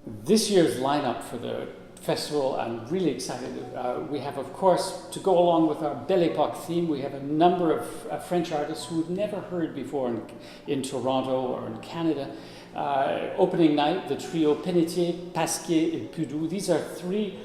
This year's lineup for the festival, I'm really excited. We have, of course, to go along with our Belle Époque theme, we have a number of French artists who we've never heard before in Toronto or in Canada. Opening night, the trio Pénétier, Pasquier, and Pudou. These are three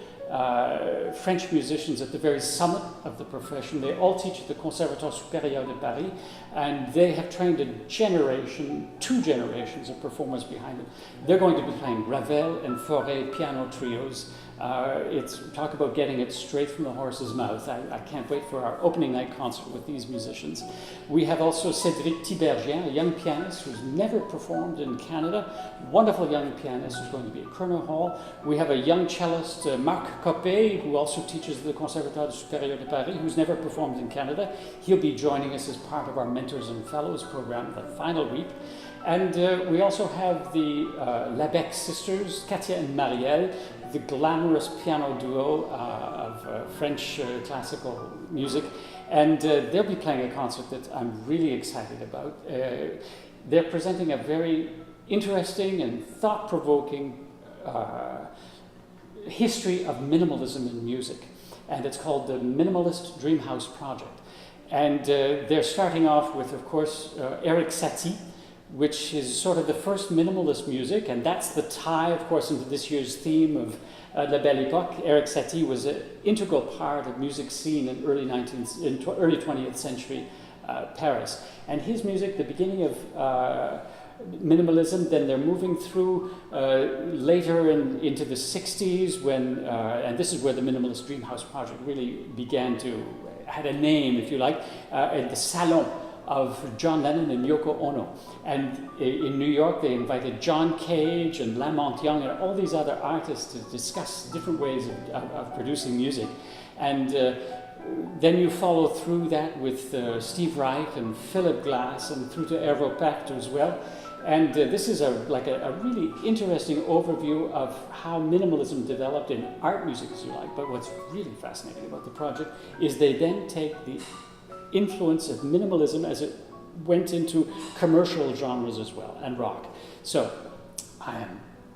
French musicians at the very summit of the profession. They all teach at the Conservatoire Supérieur de Paris, and they have trained a generation, 2 generations of performers behind them. They're going to be playing Ravel and Fauré piano trios. It's talk about getting it straight from the horse's mouth. I can't wait for our opening night concert with these musicians. We have also Cédric Tiberghien, a young pianist who's never performed in Canada. Wonderful young pianist who's going to be at Kerner Hall. We have a young cellist, Marc Copé, who also teaches at the Conservatoire Supérieur de Paris, who's never performed in Canada. He'll be joining us as part of our Mentors and Fellows program the final week. And we also have the Labec sisters, Katia and Marielle, the glamorous piano duo of French classical music. And they'll be playing a concert that I'm really excited about. They're presenting a very interesting and thought-provoking history of minimalism in music. And it's called the Minimalist Dreamhouse Project. And they're starting off with, of course, Eric Satie, which is sort of the first minimalist music, and that's the tie, of course, into this year's theme of La Belle Époque. Eric Satie was an integral part of music scene in early 20th century Paris. And his music, the beginning of minimalism, then they're moving through later into the 60s when, and this is where the Minimalist Dreamhouse Project really began to, had a name, if you like, at the Salon of John Lennon and Yoko Ono. And in New York, they invited John Cage and Lamont Young and all these other artists to discuss different ways of producing music. And then you follow through that with Steve Reich and Philip Glass and through to Ervo Pact as well. And this is a really interesting overview of how minimalism developed in art music, as you like. But what's really fascinating about the project is they then take the influence of minimalism as it went into commercial genres as well, and rock. So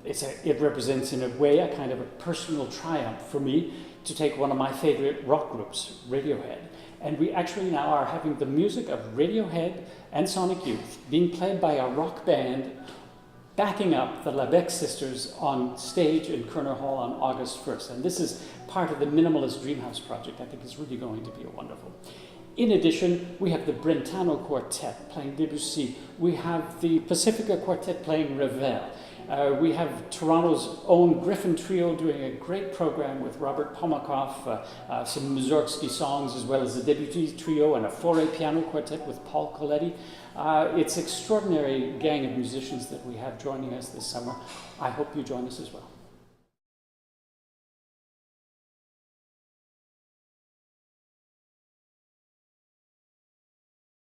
it represents in a way a kind of a personal triumph for me to take one of my favorite rock groups, Radiohead. And we actually now are having the music of Radiohead and Sonic Youth being played by a rock band backing up the Labec sisters on stage in Kerner Hall on August 1st. And this is part of the Minimalist Dreamhouse Project. I think it's really going to be wonderful. In addition, we have the Brentano Quartet playing Debussy. We have the Pacifica Quartet playing Ravel. We have Toronto's own Griffin Trio doing a great program with Robert Pomakoff, some Mussorgsky songs, as well as the Debussy Trio and a Fauré piano quartet with Paul Coletti. It's an extraordinary gang of musicians that we have joining us this summer. I hope you join us as well.